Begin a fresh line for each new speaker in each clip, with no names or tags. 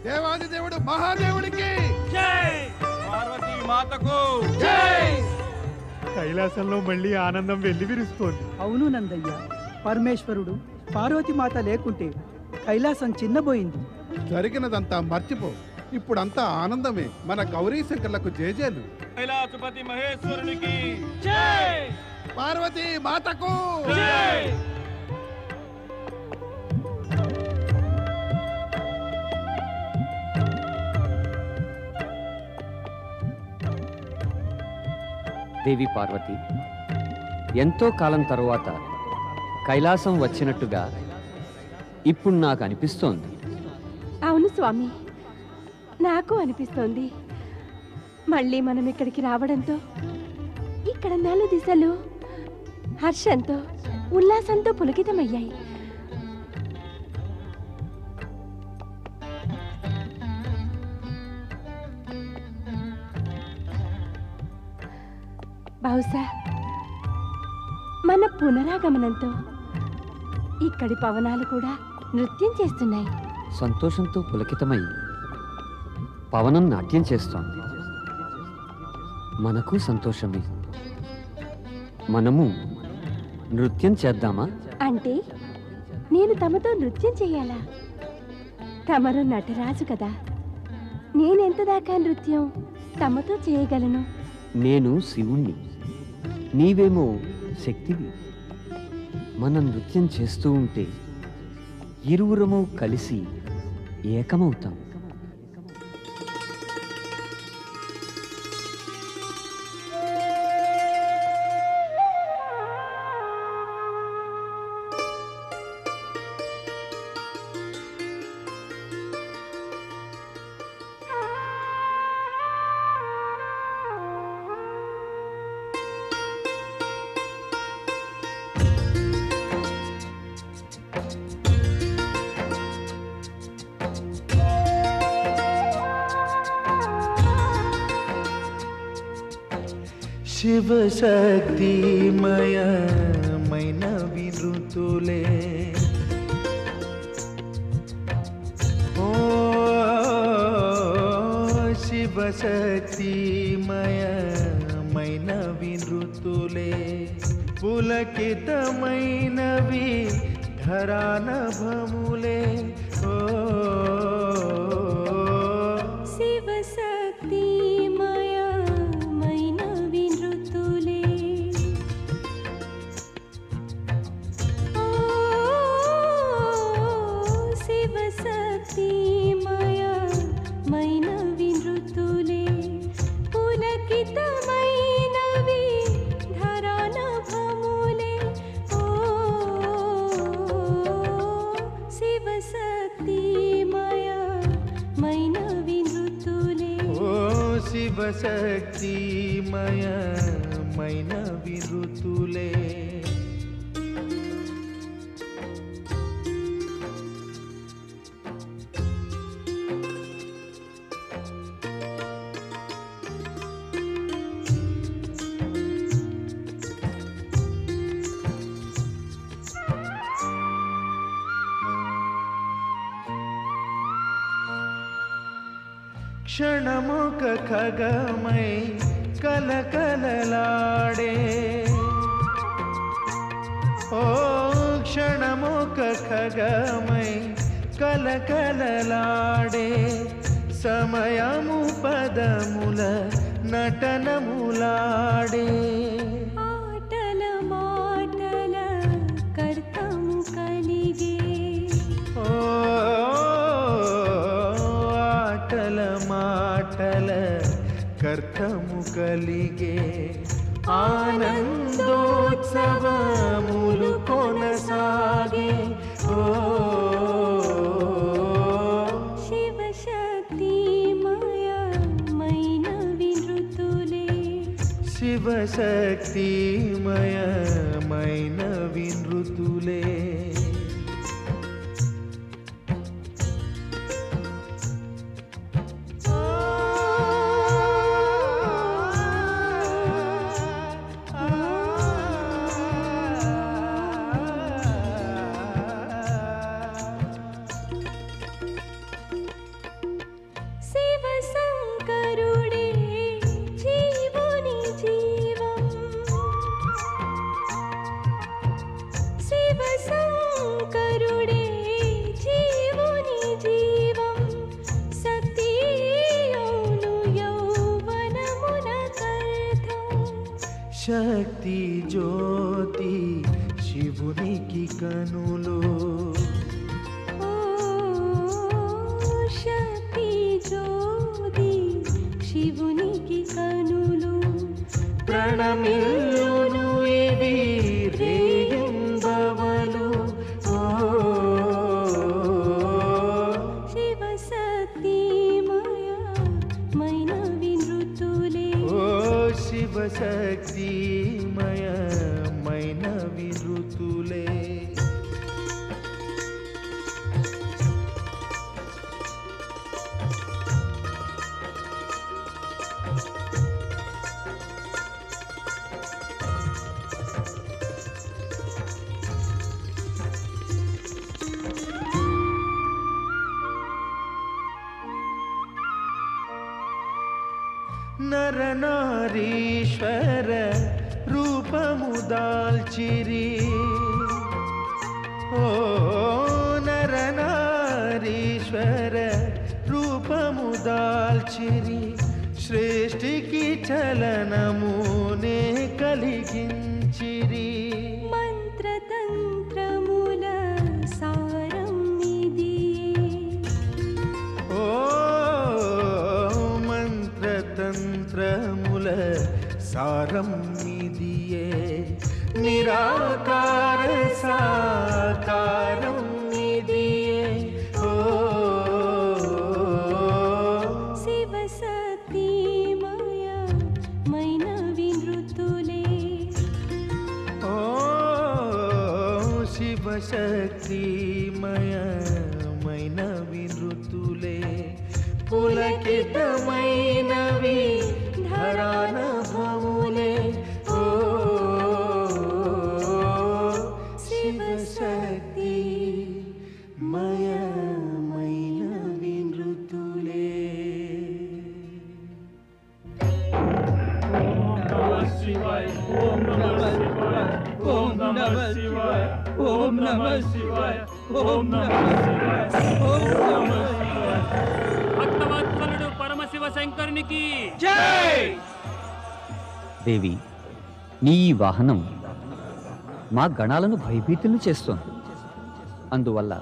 దేవాది దేవుడు మహాదేవుడికి
జై, పార్వతీ మాతకు
జై.
కైలాసంలో మళ్ళీ ఆనందం వెల్లివిరుస్తోంది.
అవును నందయ్య, పరమేశ్వరుడు పార్వతీమాత లేకుంటే కైలాసం చిన్నబోయింది.
జరిగినదంతా మర్చిపో, ఇప్పుడంతా ఆనందమే. మన గౌరీ శంకర్లకు జేజేలు.
కైలాసపతి మహేశ్వరునికి జై,
పార్వతీ మాతకు
జై.
దేవి పార్వతి, ఎంతో కాలం తరువాత కైలాసం వచ్చినట్టుగా ఇప్పుడు నాకు అనిపిస్తోంది.
అవును స్వామి, నాకు అనిపిస్తోంది. మళ్ళీ మనం ఇక్కడికి రావడంతో ఇక్కడ నలుదిశలు హర్షంతో ఉల్లాసంతో పులకితమయ్యాయి. బహుశా మన పునరాగమనంతో ఇక్కడి పవనాలు కూడా నృత్యం చేస్తున్నాయి.
సంతోషంతో పులకితమై పవనం నాట్యం చేస్తోంది. మనకు సంతోషమే. మనము నృత్యం చేద్దామా?
అంటే నేను తమతో నృత్యం చెయ్యాలా? తమరు నటరాజు కదా, నేనెంత దాకా నృత్యం తమతో చేయగలను?
నేను శివుణ్ణి, నీవేమో శక్తివి. మనం నృత్యం చేస్తూ ఉంటే ఇరువురము కలిసి ఏకమవుతాం.
శివ శక్తిమయమైన వినృతులే ఓ శివ శక్తిమయమైన వినృతులే పులకితమైనవి ధరానభములే ఓ
శివ శక్తి
శక్తిమయమైన వినృతులే క్షణముక ఖగమై కలకలలాడే ఓ క్షణముక ఖగమై కలకలలాడే సమయము పదముల నటనములాడే
ఆటల మాటల కర్తము కలిగే
ఓ ఆటల మాటల కర్తము కలిగే ఆనందోత్సవములు కొనసాగే ఓ
శివ శక్తిమయమైన వినృతులే
శివ శక్తిమయమైన వినృతులే శక్తి జ్యోతి శివునికి కనులు
ఓ శక్తి జ్యోతి శివునికి కనులు
ప్రణమిల్లును ఇవి రేయింబవలు ఓ
శివశక్తిమయమైన వినృతులే
ఓ శివశక్తిమయమైన వినృతులే నరనారీశ్వర రూపము దాల్చిరి ఓ నరనారీశ్వర రూపము దాల్చిరి శ్రేష్ఠికి చలనమునే కలిగించిరి
మంత్రతంత్రముల సారం ఇదియే
ఓ మంత్రతంత్రముల సారం ఇదియే నిరాకార సాకారం ఇదియే ఓ
శివశక్తిమయమైన వినృతులే
ఓ శివశక్తిమయమైన వినృతులే పులకితమైనవి ధరానభములే ఓ శివశక్తిమయమైన వినృతులే
భక్తవత్సలుడు పరమశివ శంకరునికి
దేవి నీ ఈ వాహనం మా గణాలను భయభీతులను చేస్తోంది. అందువల్ల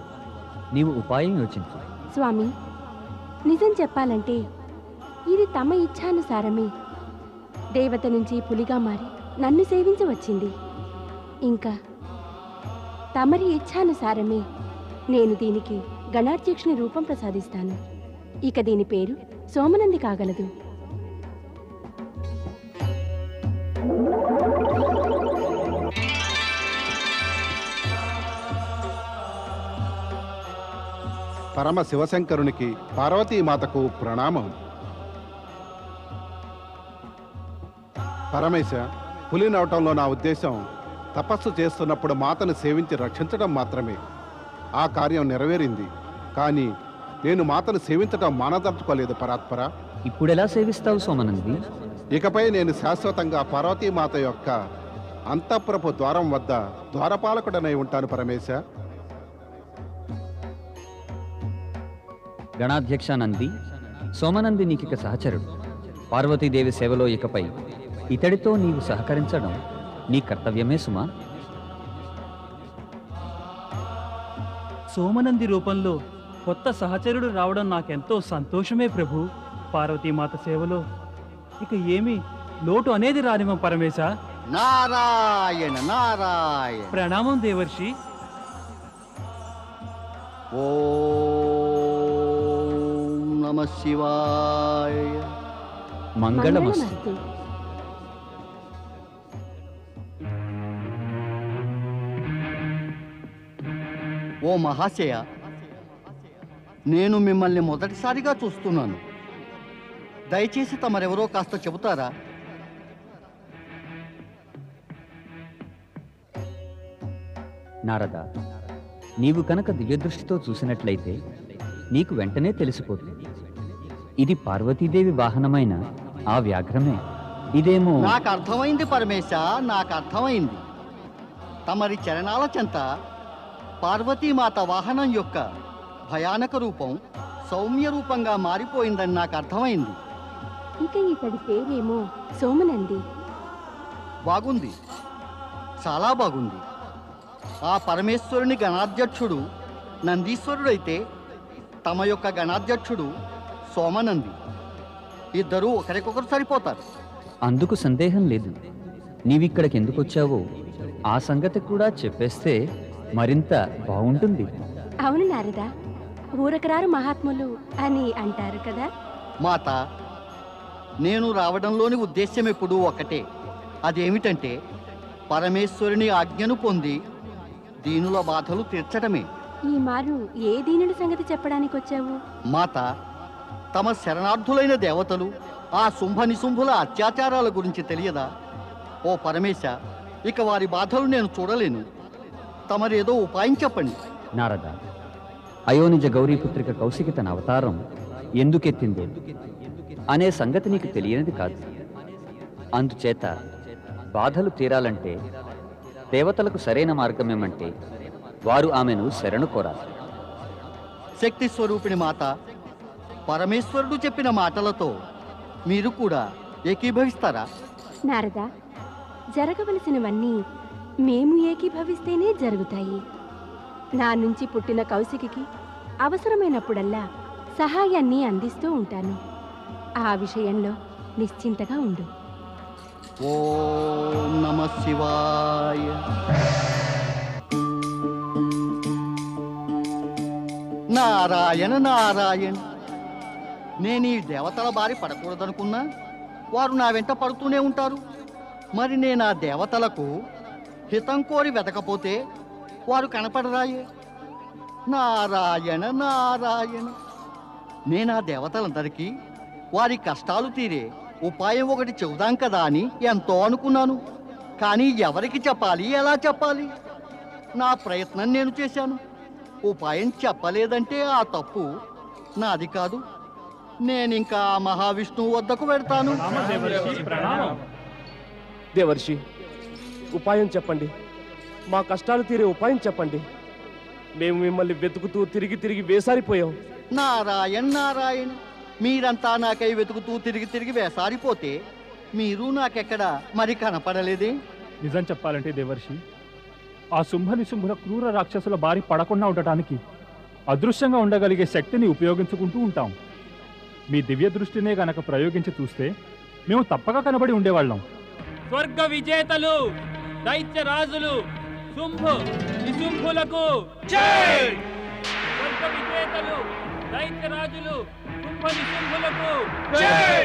నీవు ఉపాయం యోచించు.
స్వామి, నిజం చెప్పాలంటే ఇది తమ ఇచ్ఛానుసారమే దేవత నుంచి పులిగా మారి నన్ను సేవించవచ్చింది. ఇంకా తమరి ఇచ్ఛానుసారమే నేను దీనికి గణాధ్యక్షుని రూపం ప్రసాదిస్తాను. ఇక దీని పేరు సోమనంది కాగలదు.
పరమ శివశంకరునికి పార్వతీమాతకు ప్రణామం. పరమేశ, పులి నవటంలో నా ఉద్దేశం తపస్సు చేస్తున్నప్పుడు మాతను సేవించి రక్షించడం మాత్రమే. ఆ కార్యం నెరవేరింది. కానీ నేను మాతను సేవించడం మానదలుచుకోలేదు పరాత్పర.
ఇప్పుడెలా సేవిస్తావు సోమనంది?
ఇకపై నేను శాశ్వతంగా పార్వతీమాత యొక్క అంతఃపురపు ద్వారం వద్ద ద్వారపాలకుడనై ఉంటాను పరమేశ.
గణాధ్యక్ష నంది, సోమనంది నీకిక సహచరుడు. పార్వతీదేవి సేవలో ఇకపై ఇతడితో నీవు సహకరించడం నీ కర్తవ్యమే సుమా.
సోమనంది రూపంలో కొత్త సహచరుడు రావడం నాకెంతో సంతోషమే ప్రభు. పార్వతీమాత సేవలో ఇక ఏమీ లోటు అనేది రానివ్వం పరమేశ.
నారాయణ నారాయణ.
ప్రణామం దేవర్షి.
ఓం నమః శివాయ.
మంగళమస్తు.
ఓ మహాశయ, నేను మిమ్మల్ని మొదటిసారిగా చూస్తున్నాను. దయచేసి తమరెవరో కాస్త చెబుతారా?
నారద, నీవు కనుక దివ్యదృష్టితో చూసినట్లయితే నీకు వెంటనే తెలిసిపోతుంది. ఇది పార్వతీదేవి వాహనమైన ఆ వ్యాఘ్రమే. ఇదేమో.
నాకు అర్థమైంది పరమేశ, నాకు అర్థమైంది. తమరి చరణాల చెంత పార్వతీమాత వాహనం యొక్క భయానక రూపం సౌమ్య రూపంగా మారిపోయిందని నాకు అర్థమైంది.
ఇక ఇతడి పేరేమో సోమనంది.
బాగుంది, చాలా బాగుంది. ఆ పరమేశ్వరుని గణాధ్యక్షుడు నందీశ్వరుడైతే తమ యొక్క గణాధ్యక్షుడు సోమనంది. ఇద్దరూ ఒకరికొకరు సరిపోతారు.
అందుకు సందేహం లేదు. నీవిక్కడికి ఎందుకు వచ్చావో ఆ సంగతి కూడా చెప్పేస్తే మరింత బాగుంటుంది.
అవును నారదా, ఊరకరారు మహాత్ములు అని అంటారు కదా.
మాత, నేను రావడంలోని ఉద్దేశ్యం ఎప్పుడూ ఒకటే. అదేమిటంటే పరమేశ్వరుని ఆజ్ఞను పొంది దీనుల బాధలు తీర్చడమే.
ఈ మారు ఏ దీనుడి సంగతి చెప్పడానికి వచ్చావు?
మాత, తమ శరణార్థులైన దేవతలు ఆ శుంభ నిశుంభుల అత్యాచారాల గురించి తెలియదా? ఓ పరమేశ, ఇక వారి బాధలు నేను చూడలేను. తమరేదో ఉపాయం చెప్పండి.
నారద, అయోనిజ గౌరీపుత్రిక కౌశికి తన అవతారం ఎందుకెత్తిందో అనే సంగతి నీకు తెలియనిది కాదు. అందుచేత బాధలు తీరాలంటే దేవతలకు సరైన మార్గం ఏమంటే వారు ఆమెను శరణు కోరాలి.
శక్తి స్వరూపిణి మాత, పరమేశ్వరుడు చెప్పిన మాటలతో మీరు కూడా ఏకీభవిస్తారా?
నారదా, జరగవలసినవన్నీ మేము ఏకీభవిస్తేనే జరుగుతాయి. నా నుంచి పుట్టిన కౌశికి అవసరమైనప్పుడల్లా సహాయాన్ని అందిస్తూ ఉంటాను. ఆ విషయంలో నిశ్చింతగా ఉండు.
ఓం నమః శివాయ. నారాయణ నారాయణ. నేను ఈ దేవతల బారి పడకూడదనుకున్నా వారు నా వెంట పడుతూనే ఉంటారు. మరి నేను ఆ దేవతలకు హితం కోరి వెతకపోతే వారు కనపడరాయే. నారాయణ నారాయణ. నేను ఆ దేవతలందరికీ వారి కష్టాలు తీరే ఉపాయం ఒకటి చెబుదాం కదా అని ఎంతో అనుకున్నాను. కానీ ఎవరికి చెప్పాలి, ఎలా చెప్పాలి? నా ప్రయత్నం నేను చేశాను. ఉపాయం చెప్పలేదంటే ఆ తప్పు నాది కాదు. నేనింకా మహావిష్ణువు వద్దకు వెళ్తాను.
దేవర్షి, ఉపాయం చెప్పండి. మా కష్టాలు తీరే ఉపాయం చెప్పండి. మేము మిమ్మల్ని వెతుకుతూ తిరిగి తిరిగి వేసారిపోయాం.
నారాయణ నారాయణ. మీరంతా నాకై వెతుకుతూ తిరిగి తిరిగి వేసారిపోతే మీరు నాకెక్కడ మరి కనపడలేదే?
నిజం చెప్పాలంటే దేవర్షి, ఆ శుంభ నిశుంభుల క్రూర రాక్షసుల బారి పడకుండా ఉండటానికి అదృశ్యంగా ఉండగలిగే శక్తిని ఉపయోగించుకుంటూ ఉంటాం. మీ దివ్య దృష్టినే గనక ప్రయోగించి చూస్తే మేము తప్పక కనబడి ఉండేవాళ్ళం.
స్వర్గ విజేతలు దైత్య రాజులు శుంభ నిశుంభులకు జై! స్వర్గ విజేతలు దైత్య రాజులు శుంభ నిశుంభులకు జై!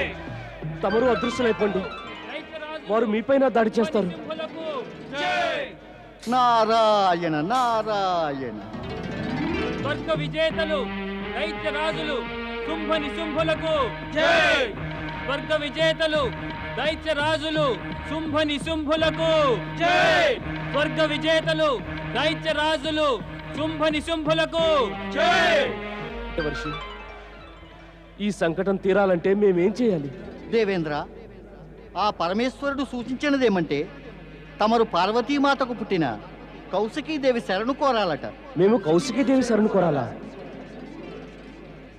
తమరు అదృశ్యులైపోండి, వారు మీపైన దాడి చేస్తారు.
నారాయణ నారాయణ.
స్వర్గ విజేతలు దైత్య రాజులు శుంభ నిశుంభులకు జై! స్వర్గ విజేతలు దైత్య రాజులు శుంభ నిశుంభులకు జై! స్వర్గ విజేతలు దైత్య రాజులు శుంభ నిశుంభులకు జై!
దేవర్షి, ఈ సంకటం తీరాలంటే మేమేం చేయాలి?
దేవేంద్ర, ఆ పరమేశ్వరుడు సూచించినదేమంటే తమరు పార్వతీమాతకు పుట్టిన కౌశికీదేవి శరణు కోరాలట.
మేము కౌశికీదేవి శరణు కోరాలా?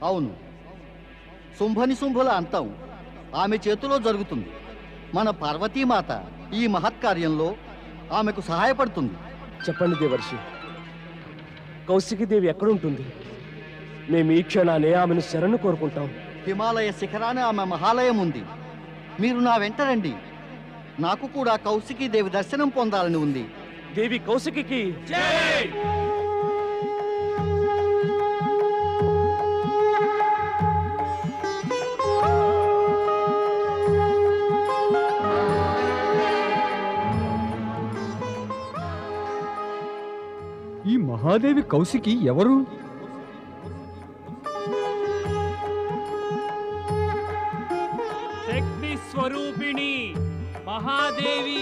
అవును. శుంభనిశుంభుల అంతం ఆమె చేతిలో జరుగుతుంది. మన పార్వతీమాత ఈ మహత్కార్యంలో ఆమెకు సహాయపడుతుంది.
చెప్పండి దేవర్షి, కౌశికీదేవి ఎక్కడుంటుంది? మేము ఈ క్షణానే ఆమెను శరణు కోరుకుంటాం.
హిమాలయ శిఖరాన ఆమె మహాలయం ఉంది. మీరు నా వెంట రండి. నాకు కూడా కౌశికీదేవి దర్శనం పొందాలని ఉంది.
దేవి కౌశికి
జై!
ఈ మహాదేవి కౌశికి ఎవరు?
శక్తి స్వరూపిణి మహాదేవి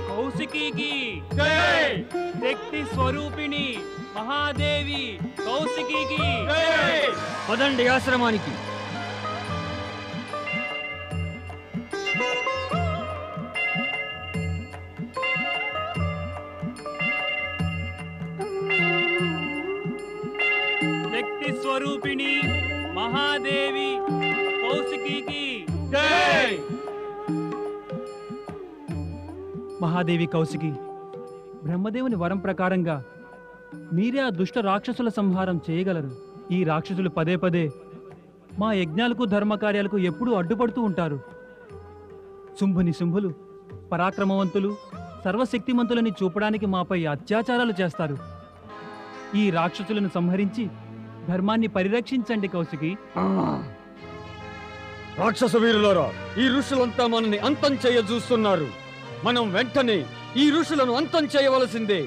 కౌశికీకి జై! శక్తి స్వరూపిణి మహాదేవి కౌశికీకి జై!
పదండి ఆశ్రమానికి.
శక్తి స్వరూపిణి మహాదేవి కౌశికీకి జై!
మహాదేవి కౌశికి, బ్రహ్మదేవుని వరం ప్రకారంగా మీరే ఆ దుష్ట రాక్షసుల సంహారం చేయగలరు. ఈ రాక్షసులు పదే పదే మా యజ్ఞాలకు ధర్మకార్యాలకు ఎప్పుడూ అడ్డుపడుతూ ఉంటారు. శుంభుని శుంభులు పరాక్రమవంతులు, సర్వశక్తిమంతులని చూపడానికి మాపై అత్యాచారాలు చేస్తారు. ఈ రాక్షసులను సంహరించి ధర్మాన్ని పరిరక్షించండి కౌశికి.
రాక్షస వీరులారా, ఈ ఋషులంతా మనల్ని అంతం చేయ చూస్తున్నారు. మనం వెంటనే ఈ ఋషులను అంతం చేయవలసిందే.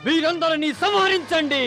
వీరందరినీ సంహరించండి.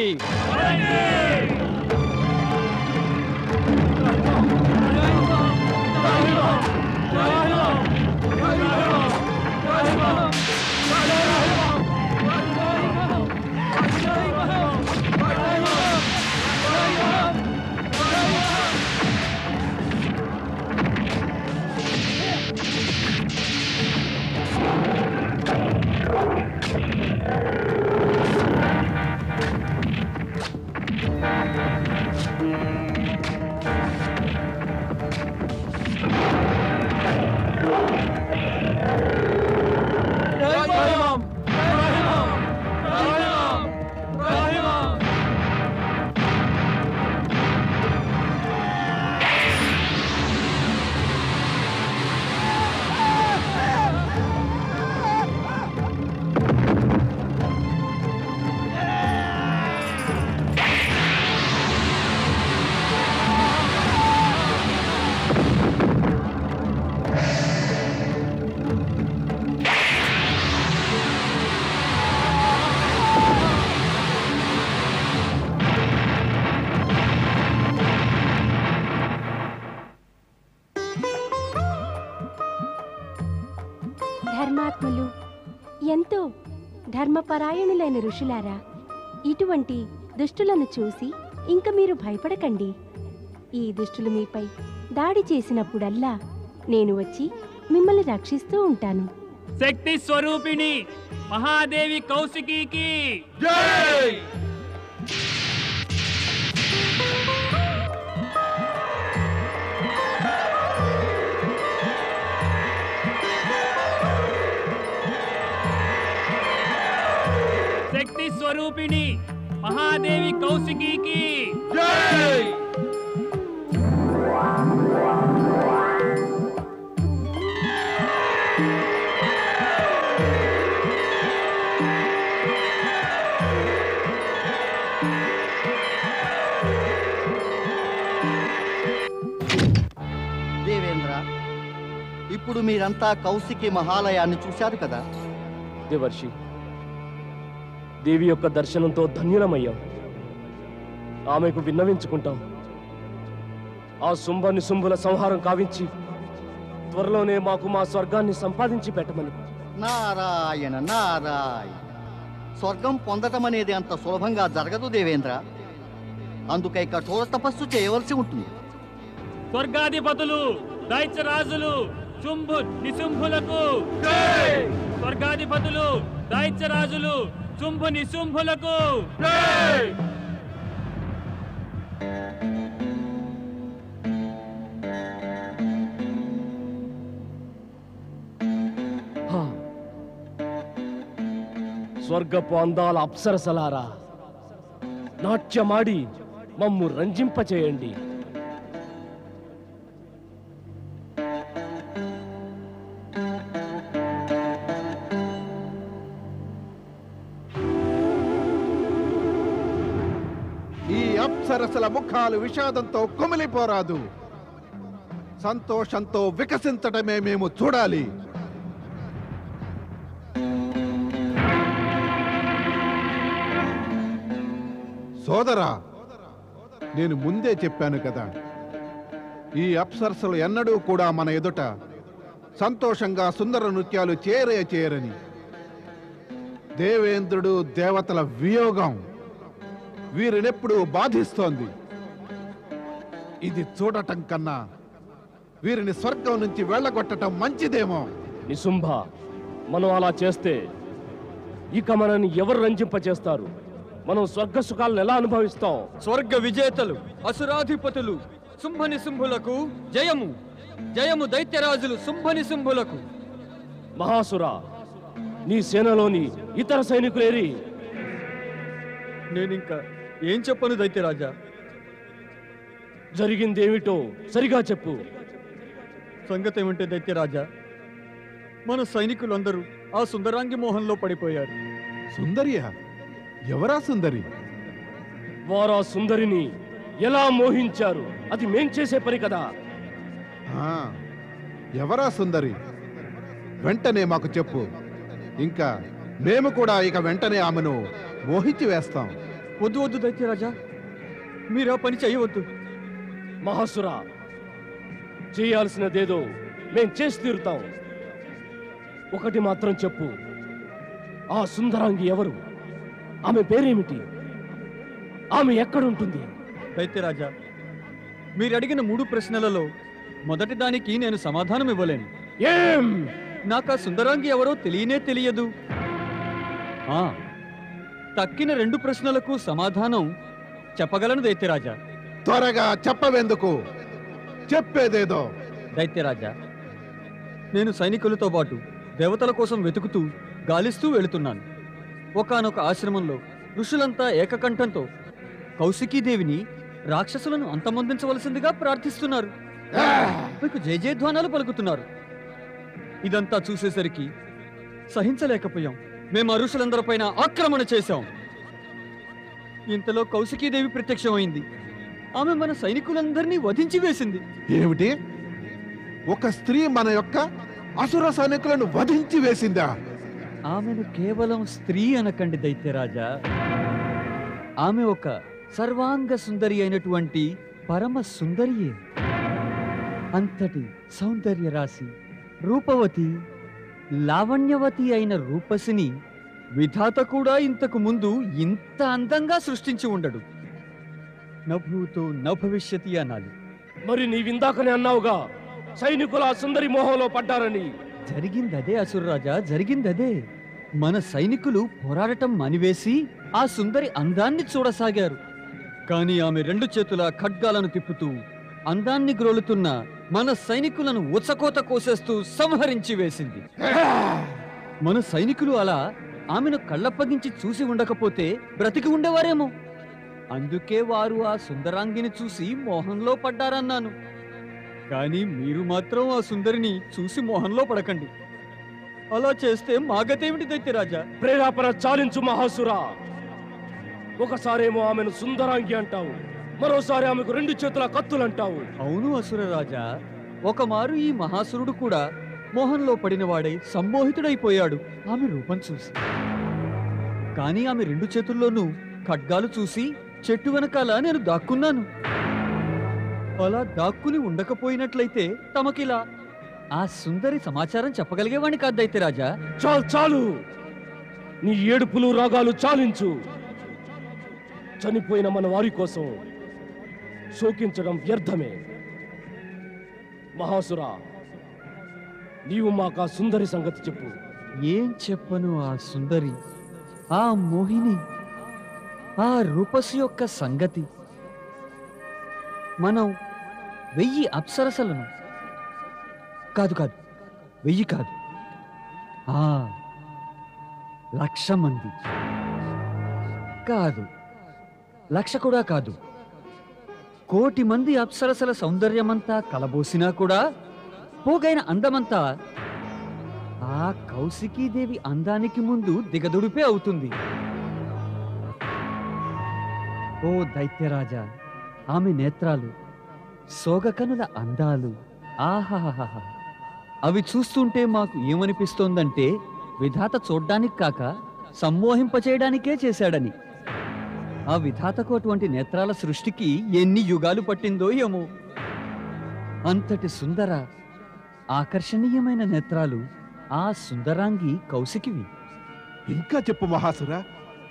ధర్మాత్ములు, ఎంతో ధర్మపరాయణులైన ఋషులారా, ఇటువంటి దుష్టులను చూసి ఇంక మీరు భయపడకండి. ఈ దుష్టులు మీపై దాడి చేసినప్పుడల్లా నేను వచ్చి మిమ్మల్ని రక్షిస్తూ ఉంటాను.
శక్తి స్వరూపిణి మహాదేవి కౌశికీకి
జై!
శక్తి స్వరూపిణి మహాదేవి కౌశికీకి
జై!
దేవేంద్ర, ఇప్పుడు మీరంతా కౌశికి మహాలయాన్ని చూశారు కదా.
దేవర్షి, దేవి యొక్క దర్శనంతో ధన్యులమయ్యాం. ఆమెకు విన్నవించుకుంటాం. ఆ శుంభని శుంభుల సంహారం కావించి త్వరలోనే మాకు మా స్వర్గాన్ని సంపాదించి పెట్టమని.
నారాయణ నారాయణ, స్వర్గం పొందటం అనేది అంత సులభంగా జరగదు దేవేంద్ర. అందుకై కఠోర తపస్సు చేయవలసి ఉంటుంది.
స్వర్గాధిపతులు దైత్యరాజులు శుంభు నిశుంభులకు స్వర్గాధిపతులు దైత్యరాజులు శుంభు నిశుంభులకు
స్వర్గపు అందాల అప్సరసలారా, నాట్యమాడి మమ్ము రంజింపచేయండి.
ఈ అప్సరసల ముఖాలు విషాదంతో కుమిలిపోరాదు. సంతోషంతో వికసించటమే మేము చూడాలి. సోదరా, నేను ముందే చెప్పాను కదా, ఈ అప్సరసలు ఎన్నడూ కూడా మన ఎదుట సంతోషంగా సుందర నృత్యాలు చేయరని. దేవేంద్రుడు దేవతల వియోగం వీరినెప్పుడూ బాధిస్తోంది. ఇది చూడటం కన్నా వీరిని స్వర్గం నుంచి వెళ్ళగొట్టడం మంచిదేమో.
నిశుంభ, మనం అలా చేస్తే ఇక మనని ఎవరు రంజింపచేస్తారు? మనం స్వర్గ సుఖాలను ఎలా అనుభవిస్తాం?
స్వర్గ విజేతలు అసురాధిపతులు శుంభని శుంభులకు జయము. జయము దైత్యరాజులు శుంభని శుంభులకు.
మహాసుర, నీ సేనలోని ఇతర సైనికులేరి?
నేనింకా ఏం చెప్పను దైత్యరాజా.
జరిగిందేమిటో సరిగా చెప్పు.
సంగతి ఏమంటే దైత్యరాజా, మన సైనికులందరూ ఆ సుందరాంగి మోహంలో పడిపోయారు.
సుందరియా? ఎవరా సుందరి?
వారా సుందరిని ఎలా మోహించారు? అది మేం చేసే పని కదా.
ఆ, ఎవరా సుందరి? వెంటనే మాకు చెప్పు. ఇంకా మేము కూడా ఇక వెంటనే ఆమెను మోహించి వేస్తాం.
వద్దు వద్దు దైత్యరాజా, మీరు ఆ పని చేయవద్దు.
మహాసుర, చేయాల్సినదేదో మేం చేసి తీరుతాం. ఒకటి మాత్రం చెప్పు, ఆ సుందరాంగి ఎవరు? ఆమె పేరేమిటి? ఆమె ఎక్కడుంటుంది?
దైత్యరాజా, మీరు అడిగిన 3 ప్రశ్నలలో మొదటి దానికి నేను సమాధానం ఇవ్వలేను.
ఏం?
నాకు ఆ సుందరాంగి ఎవరో తెలియనే తెలియదు. తక్కిన 2 ప్రశ్నలకు సమాధానం చెప్పగలను దైత్యరాజా.
త్వరగా చెప్పవెందుకు? చెప్పేదేదో.
దైత్యరాజా, నేను సైనికులతో పాటు దేవతల కోసం వెతుకుతూ గాలిస్తూ వెళుతున్నాను. ఒకానొక ఆశ్రమంలో ఋషులంతా ఏకకంఠంతో కౌశికీదేవిని రాక్షసులను అంతమొందించవలసిందిగా ప్రార్థిస్తున్నారు. మీకు జయజయధ్వానాలు పలుకుతున్నారు. ఇదంతా చూసేసరికి సహించలేకపోయాం. మేము ఆ ఋషులందరిపైన ఆక్రమణ చేశాం. ఇంతలో కౌశికీదేవి ప్రత్యక్షమైంది. ఆమె మన సైనికులందరినీ వధించి వేసింది.
ఏమిటి? ఒక స్త్రీ మన యొక్క అసుర సైనికులను వధించి వేసిందా?
ఆమెను కేవలం స్త్రీ అనకండి దైత్యరాజా. ఆమె ఒక సర్వాంగ సుందరి అయినటువంటి పరమ సుందరియే. అంతటి సౌందర్య రాశి, రూపవతి, లావణ్యవతి అయిన రూపసిని విధాత కూడా ఇంతకు ముందు ఇంత అందంగా సృష్టించి ఉండడు. నభూతో నభవిష్యతి అనాలి.
మరి నీవిందాకనే అన్నావుగా సైనికుల ఆ సుందరి మోహంలో పడ్డారని.
జరిగిందదే అసురరాజా, జరిగిందదే. మన సైనికులు పోరాడటం మానివేసి ఆ సుందరి అందాన్ని చూడసాగారు. కానీ ఆమె 2 చేతుల ఖడ్గాలను తిప్పుతూ అందాన్ని గ్రోలుతున్న మన సైనికులను ఉచకోత కోసేస్తూ సంహరించి వేసింది. మన సైనికులు అలా ఆమెను కళ్ళప్పగించి చూసి ఉండకపోతే బ్రతికి ఉండేవారేమో. అందుకే వారు ఆ సుందరాంగిని చూసి మోహంలో పడ్డారన్నాను. కానీ మీరు మాత్రం ఆ సుందరిని చూసి మోహంలో పడకండి. అలా చేస్తే మాగతేమిటి దైత్యరాజా?
ప్రేరేపణ చాలించు మహాసురా. ఒకసారేమో ఆమెను సుందరాంగి అంటావు, మరోసారి ఆమెకు 2 చేతుల కత్తులంటావు.
అవును అసురరాజా, ఒకమారు ఈ మహాసురుడు కూడా మోహంలో పడినవాడై సమ్మోహితుడైపోయాడు ఆమె రూపం చూసి. కానీ ఆమె 2 చేతుల్లోనూ ఖడ్గాలు చూసి చెట్టు వెనకాల నేను దాక్కున్నాను. అలా దాక్కుని ఉండకపోయినట్లయితే తమకిలా ఆ సుందరి సమాచారం చెప్పగలిగేవాణ్ణి కాదు దైత్యరాజా.
చాలు చాలు, నీ ఏడుపులు రాగాలు చాలించు. చనిపోయిన మన వారి కోసం శోకించడం వ్యర్థమే. మహాసురా, నీవు మాకు ఆ సుందరి సంగతి చెప్పు.
ఏం చెప్పను? ఆ సుందరి, ఆ మోహిని, ఆ రూపసి యొక్క సంగతి. మనం 1000 అప్సరసలను కాదు 1000 కాదు, 1,00,000 మంది కాదు, 1,00,000 కూడా కాదు, 1,00,00,000 మంది అప్సరసల సౌందర్యమంతా కలబోసినా కూడా పోగైన అందమంతా ఆ కౌశికీదేవి అందానికి ముందు దిగదుడిపే అవుతుంది. ఓ దైత్యరాజా, ఆమె నేత్రాలు, సోగకనుల అందాలు, ఆహాహాహా! అవి చూస్తుంటే మాకు ఏమనిపిస్తోందంటే విధాత చూడ్డానికి కాక సమ్మోహింపచేయడానికే చేశాడని. ఆ విధాతకు అటువంటి నేత్రాల సృష్టికి ఎన్ని యుగాలు పట్టిందో ఏమో. అంతటి సుందర ఆకర్షణీయమైన నేత్రాలు ఆ సుందరాంగి కౌశికివి.
ఇంకా చెప్పు మహాసురా,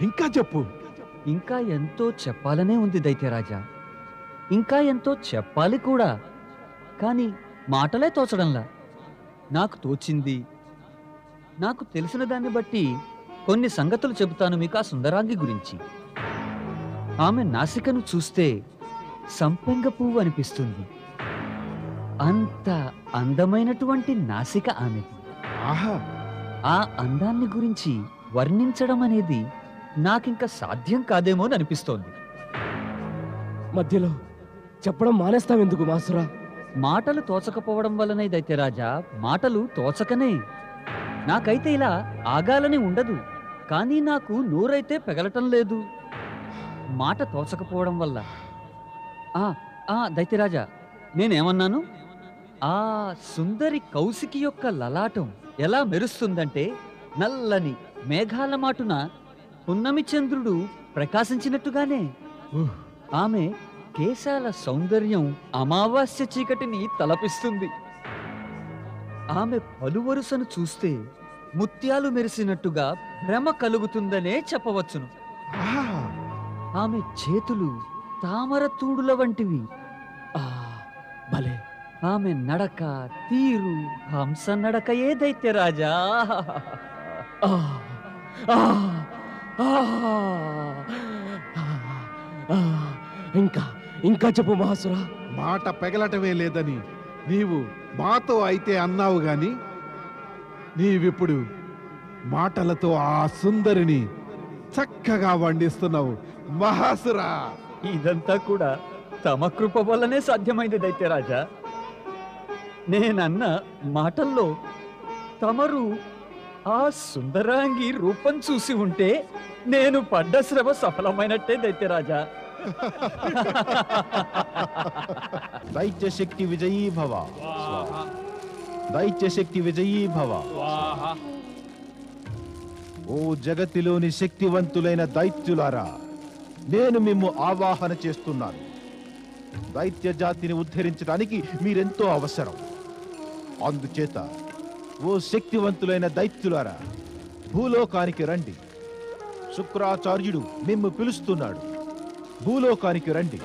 ఇంకా చెప్పు.
ఇంకా ఎంతో చెప్పాలనే ఉంది దైత్యరాజా, ఇంకా ఎంతో చెప్పాలి కూడా. కానీ మాటలే తోచడంలా. నాకు తోచింది, నాకు తెలిసిన దాన్ని బట్టి కొన్ని సంగతులు చెబుతాను మీకు ఆ సుందరాంగి గురించి. ఆమె నాసికను చూస్తే సంపెంగ పువ్వు అనిపిస్తుంది. అంత అందమైనటువంటి నాసిక ఆమెది.
ఆహా!
ఆ అందాన్ని గురించి వర్ణించడం అనేది నాకింక సాధ్యం కాదేమో అనిపిస్తోంది.
మధ్యలో చెప్పడం మానేస్తావెందుకు మాసురా?
మాటలు తోచకపోవడం వల్లనే దైత్యరాజా, మాటలు తోచకనే. నాకైతే ఇలా ఆగాలని ఉండదు, కానీ నాకు నోరైతే పెగలటం లేదు మాట తోచకపోవడం వల్ల. దైత్యరాజా, నేనేమన్నాను? ఆ సుందరి కౌశికి యొక్క లలాటం ఎలా మెరుస్తుందంటే నల్లని మేఘాల మాటున పున్నమి చంద్రుడు ప్రకాశించినట్టుగానే. ఆమె కేశాల సౌందర్యం అమావాస్య చీకటిని తలపిస్తుంది. ఆమె పలువరుసను చూస్తే ముత్యాలు మెరిసినట్టుగా భ్రమ కలుగుతుందనే చెప్పవచ్చును. ఆమె చేతులు తామర తూడుల వంటివి.
భలే.
ఆమె నడక తీరు హంస నడకయే దైత్యరాజా.
ఇంకా చెప్పు మహాసురా.
మాట పెగలటమే లేదని నీవు మాతో అయితే అన్నావు గాని నీవిప్పుడు మాటలతో ఆ సుందరిని చక్కగా వండిస్తున్నావు మహాసురా.
ఇదంతా కూడా తమ కృప వల్లనే సాధ్యమైంది దైత్యరాజా. నేనన్న మాటల్లో తమరు ఆ సుందరాంగి రూపం చూసి ఉంటే నేను పడ్డ శ్రమ సఫలమైనట్టే దైత్యరాజా.
దైత్య శక్తి విజయీ భవ. దైత్య శక్తి విజయీ భవ. ఓ జగతిలోని శక్తివంతులైన దైత్యులారా, నేను మిమ్ము ఆవాహన చేస్తున్నాను. దైత్య జాతిని ఉద్ధరించడానికి మీరెంతో అవసరం. అందుచేత ఓ శక్తివంతులైన దైత్యులారా, భూలోకానికి రండి. శుక్రాచార్యుడు మిమ్ము పిలుస్తున్నాడు. భూలోకానికి రండి.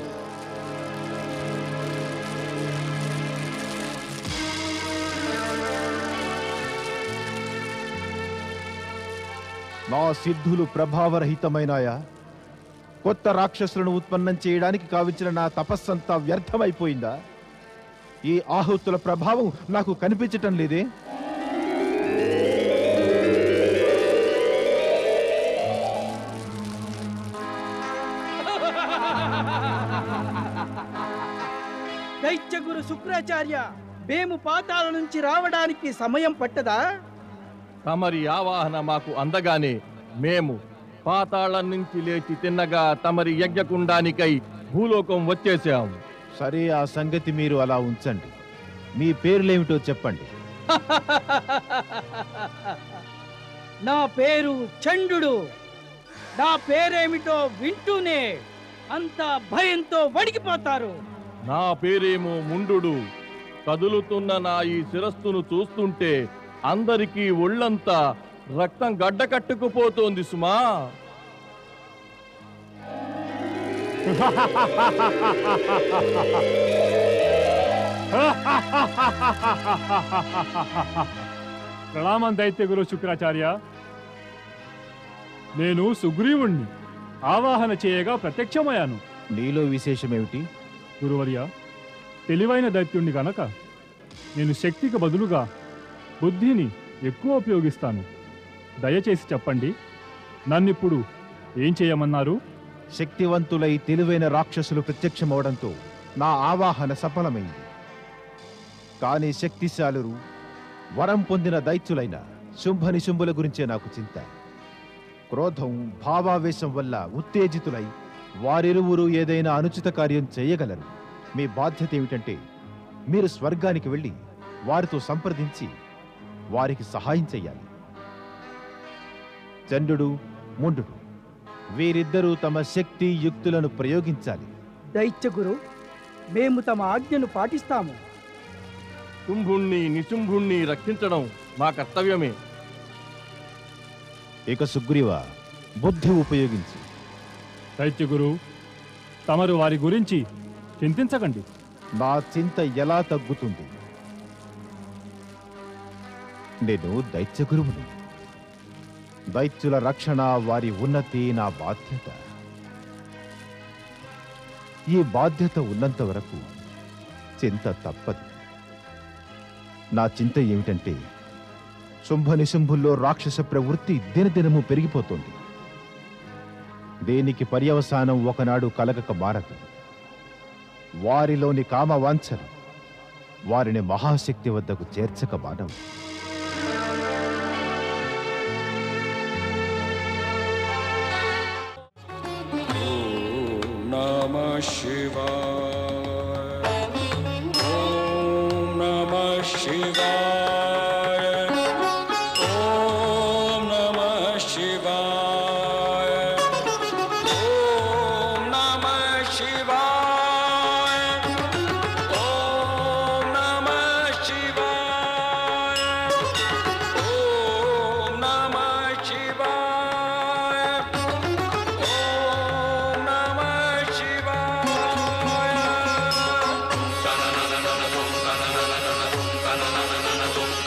నా సిద్ధులు ప్రభావరహితమైనాయా? కొత్త రాక్షసులను ఉత్పన్నం చేయడానికి కావించిన నా తపస్సంతా వ్యర్థమైపోయిందా? ఈ ఆహుతుల ప్రభావం నాకు కనిపించటం లేదే?
దైత్యగురు శుక్రాచార్య, మేము పాతాల నుంచి రావడానికి సమయం పట్టదా?
తమరి ఆవాహన మాకు అందగానే మేము పాతాళం నుంచి లేచి తిన్నగా తమరి యజ్ఞకుండానికై భూలోకం వచ్చేసాము.
సరే, ఆ సంగతి మీరు అలా ఉంచండి. మీ పేర్లేమిటో చెప్పండి.
నా పేరు చండు. నా పేరేమిటో వింటూనే అంతా భయంతో వణికిపోతారు.
నా పేరేమో ముండు. కదులుతున్న నా ఈ శిరస్సును చూస్తుంటే అందరికీ ఒళ్ళంతా రక్తం గడ్డ కట్టుకుపోతోంది సుమా.
ప్రణామం దైత్య గురు శుక్రాచార్య. నేను సుగ్రీవుణ్ణి ఆవాహన చేయగా ప్రత్యక్షమయ్యాను.
నీలో విశేషమేమిటి?
గురువర్య, తెలివైన దైత్యుణ్ణి గనక నేను శక్తికి బదులుగా బుద్ధిని ఎక్కువ ఉపయోగిస్తాను. దయచేసి చెప్పండి, నన్నిప్పుడు ఏం చేయమన్నారు?
శక్తివంతులై తెలివైన రాక్షసులు ప్రత్యక్షమవడంతో నా ఆవాహన సఫలమైంది. కానీ శక్తిశాలురు, వరం పొందిన దైత్యులైన శుంభ నిశుంభుల గురించే నాకు చింత. క్రోధం, భావావేశం వల్ల ఉత్తేజితులై వారిరువురు ఏదైనా అనుచిత కార్యం చేయగలరు. మీ బాధ్యత ఏమిటంటే మీరు స్వర్గానికి వెళ్ళి వారితో సంప్రదించి వారికి సహాయం చెయ్యాలి. చండు, ముండు వీరిద్దరూ తమ శక్తి యుక్తులను ప్రయోగించాలి.
దైత్యగురు, మేము తమ ఆజ్ఞను పాటిస్తాము.
శుంభుణ్ణి నిశుంభుణ్ణి రక్షించడం మా కర్తవ్యమే.
ఇక సుగ్రీవ, బుద్ధి ఉపయోగించి.
దైత్యగురు, తమరు వారి గురించి చింతించకండి.
నా చింత ఎలా తగ్గుతుంది? నేను దైత్యగురువును. దైత్యుల రక్షణ, వారి ఉన్నతి నా బాధ్యత. ఈ బాధ్యత ఉన్నంత వరకు చింత తప్పదు. నా చింత ఏమిటంటే శుంభ నిశుంభుల్లో రాక్షస ప్రవృత్తి దినదినము పెరిగిపోతుంది. దీనికి పర్యవసానం ఒకనాడు కలగక మారదు. వారిలోని కామవాంఛలు వారిని మహాశక్తి వద్దకు చేర్చక మానవు.
Namah Shivaya. Om Namah Shivaya. Om Namah Shivaya. Om Namah Shivaya. Om Namah Shivaya. Om Namah Shivaya. Tum